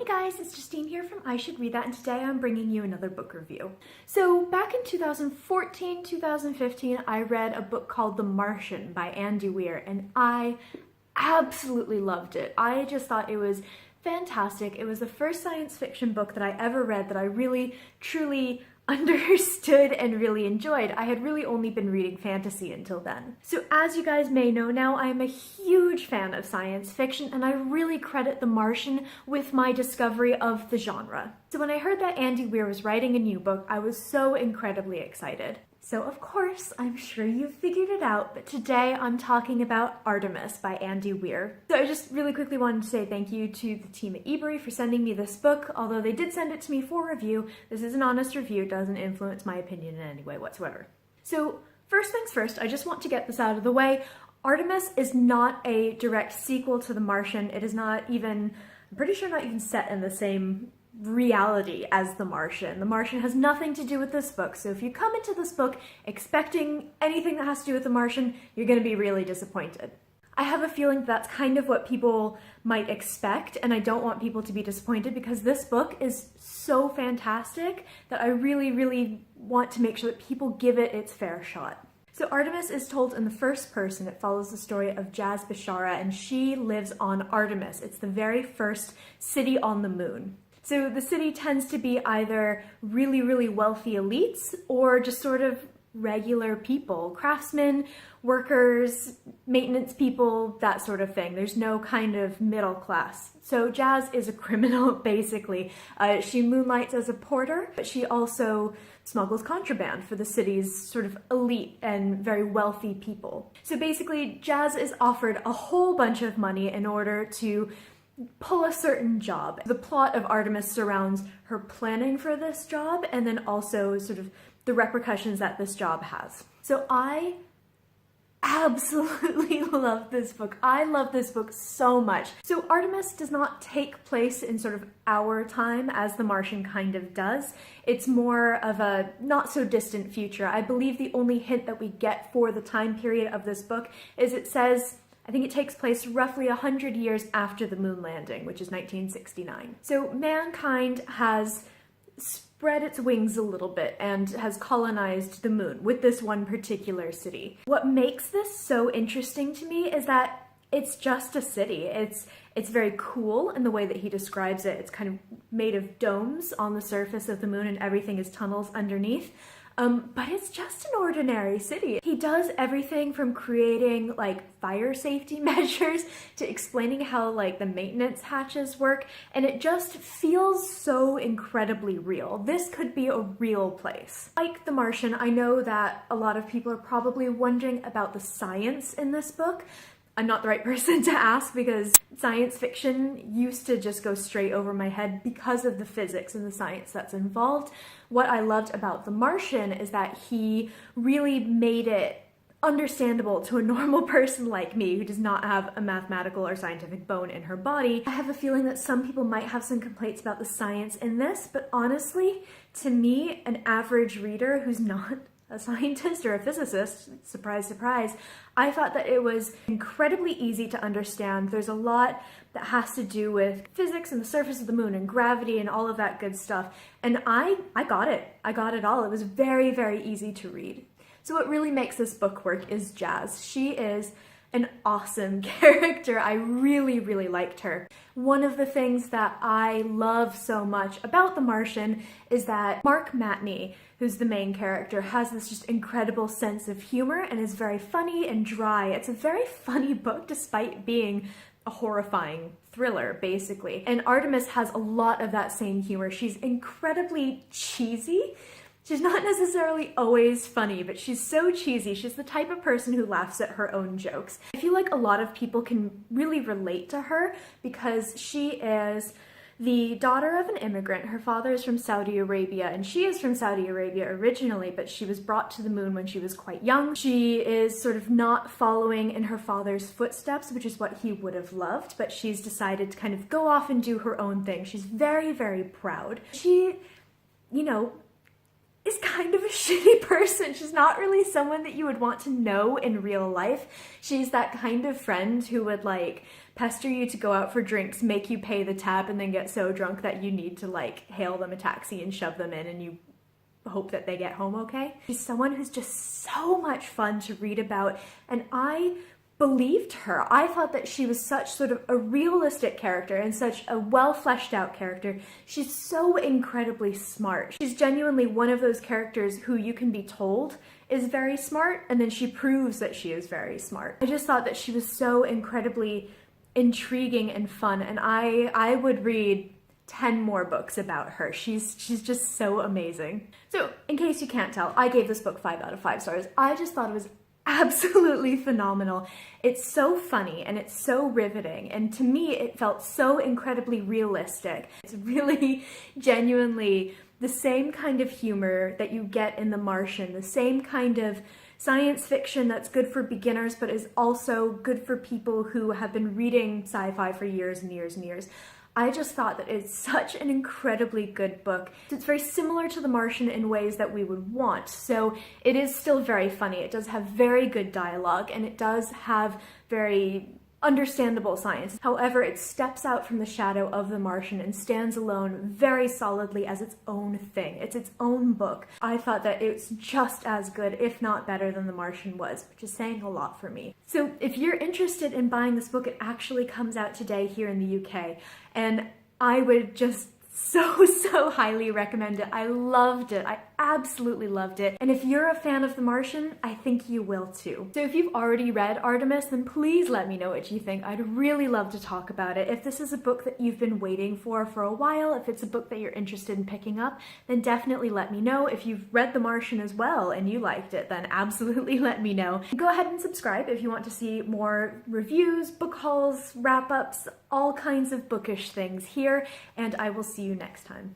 Hey guys, it's Justine here from I Should Read That, and today I'm bringing you another book review. So back in 2014, 2015, I read a book called The Martian by Andy Weir, and I absolutely loved it. I just thought it was fantastic. It was the first science fiction book that I ever read that I really, truly understood and really enjoyed. I had really only been reading fantasy until then. So as you guys may know now, I am a huge fan of science fiction, and I really credit The Martian with my discovery of the genre. So when I heard that Andy Weir was writing a new book, I was so incredibly excited. So of course, I'm sure you've figured it out, but today I'm talking about Artemis by Andy Weir. So I just really quickly wanted to say thank you to the team at Ebury for sending me this book. Although they did send it to me for review, this is an honest review. It doesn't influence my opinion in any way whatsoever. So first things first, I just want to get this out of the way. Artemis is not a direct sequel to The Martian. It is not even, I'm pretty sure not even set in the same reality as The Martian. The Martian has nothing to do with this book, so if you come into this book expecting anything that has to do with The Martian, you're going to be really disappointed. I have a feeling that's kind of what people might expect, and I don't want people to be disappointed because this book is so fantastic that I really, really want to make sure that people give it its fair shot. So Artemis is told in the first person. It follows the story of Jazz Bishara, and she lives on Artemis. It's the very first city on the moon. So the city tends to be either really, really wealthy elites or just sort of regular people, craftsmen, workers, maintenance people, that sort of thing. There's no kind of middle class. So Jazz is a criminal, basically. She moonlights as a porter, but she also smuggles contraband for the city's sort of elite and very wealthy people. So basically, Jazz is offered a whole bunch of money in order to pull a certain job. The plot of Artemis surrounds her planning for this job and then also sort of the repercussions that this job has. So I absolutely love this book. I love this book so much. So Artemis does not take place in sort of our time as The Martian kind of does. It's more of a not so distant future. I believe the only hint that we get for the time period of this book is it says, I think it takes place roughly 100 years after the moon landing, which is 1969. So mankind has spread its wings a little bit and has colonized the moon with this one particular city. What makes this so interesting to me is that it's just a city. It's very cool in the way that he describes it. It's kind of made of domes on the surface of the moon and everything is tunnels underneath. But it's just an ordinary city. He does everything from creating like fire safety measures to explaining how like the maintenance hatches work, and it just feels so incredibly real. This could be a real place. Like The Martian, I know that a lot of people are probably wondering about the science in this book. I'm not the right person to ask because science fiction used to just go straight over my head because of the physics and the science that's involved. What I loved about The Martian is that he really made it understandable to a normal person like me who does not have a mathematical or scientific bone in her body. I have a feeling that some people might have some complaints about the science in this, but honestly, to me, an average reader who's not a scientist or a physicist, surprise, surprise, I thought that it was incredibly easy to understand. There's a lot that has to do with physics and the surface of the moon and gravity and all of that good stuff. And I got it. I got it all. It was very, very easy to read. So what really makes this book work is Jazz. She is an awesome character. I really, really liked her. One of the things that I love so much about The Martian is that Mark Matney, who's the main character, has this just incredible sense of humor and is very funny and dry. It's a very funny book despite being a horrifying thriller, basically. And Artemis has a lot of that same humor. She's incredibly cheesy. She's not necessarily always funny, but she's so cheesy. She's the type of person who laughs at her own jokes. I feel like a lot of people can really relate to her because she is the daughter of an immigrant. Her father is from Saudi Arabia, and she is from Saudi Arabia originally, but she was brought to the moon when she was quite young. She is sort of not following in her father's footsteps, which is what he would have loved, but she's decided to kind of go off and do her own thing. She's very, very proud. She, you know, is kind of a shitty person. She's not really someone that you would want to know in real life. She's that kind of friend who would like pester you to go out for drinks, make you pay the tab, and then get so drunk that you need to like hail them a taxi and shove them in, and you hope that they get home okay. She's someone who's just so much fun to read about, and I believed her. I thought that she was such sort of a realistic character and such a well fleshed out character. She's so incredibly smart. She's genuinely one of those characters who you can be told is very smart, and then she proves that she is very smart. I just thought that she was so incredibly intriguing and fun, and I would read 10 more books about her. She's just so amazing. So in case you can't tell, I gave this book 5 out of 5 stars. I just thought it was absolutely phenomenal. It's so funny and it's so riveting, and to me it felt so incredibly realistic. It's really genuinely the same kind of humor that you get in The Martian, the same kind of science fiction that's good for beginners but is also good for people who have been reading sci-fi for years and years and years. I just thought that it's such an incredibly good book. It's very similar to The Martian in ways that we would want. So it is still very funny. It does have very good dialogue, and it does have very understandable science. However, it steps out from the shadow of The Martian and stands alone very solidly as its own thing. It's its own book. I thought that it's just as good, if not better, than The Martian was, which is saying a lot for me. So if you're interested in buying this book, it actually comes out today here in the UK, and I would just so highly recommend it. I loved it. I absolutely loved it. And if you're a fan of The Martian, I think you will too. So if you've already read Artemis, then please let me know what you think. I'd really love to talk about it. If this is a book that you've been waiting for a while, if it's a book that you're interested in picking up, then definitely let me know. If you've read The Martian as well and you liked it, then absolutely let me know. Go ahead and subscribe if you want to see more reviews, book hauls, wrap-ups, all kinds of bookish things here, and I will see you next time.